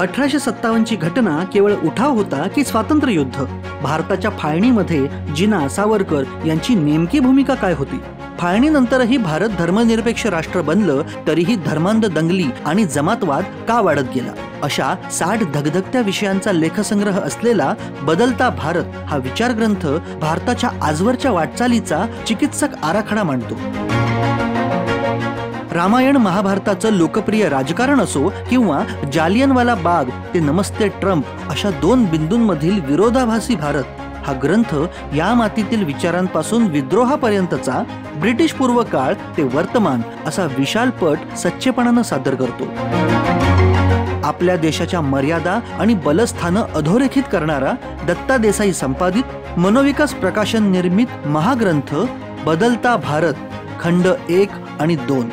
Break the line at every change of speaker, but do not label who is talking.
1857 ची घटना केवळ उठाव होता की स्वातंत्र्य युद्ध? भारताच्या फाळणीमध्ये जिना सावरकर यांची नेमकी भूमिका काय होती? फाळणीनंतरही भारत धर्मनिरपेक्ष राष्ट्र बनलं तरीही धर्मांध दंगली आणि जमातवाद का वाढत गेला? अशा 60 धगधगत्या विषयांचा लेखसंग्रह असलेला बदलता भारत हा विचारग्रंथ भारताच्या आजवरच्या वाटचालीचा चिकित्सक आराखडा मांडतो. रामायण महाभारताचं लोकप्रिय राजकारण असो किंवा जालियनवाला बाग ते नमस्ते ट्रम्प अशा 2 बिंदूंमधील विरोधाभासी भारत हा ग्रंथ या मातीतील विचारांपासून विद्रोहापर्यंतचा ब्रिटिश पूर्व काळ ते वर्तमान असा विशाल पट सच्चेपणानं सादर करतो. आपल्या देशाच्या मर्यादा आणि बलस्थानं अधोरेखित करणारा दत्ता देसाई संपादित मनोविकास प्रकाशन निर्मित महाग्रंथ बदलता भारत खंड 1 आणि 2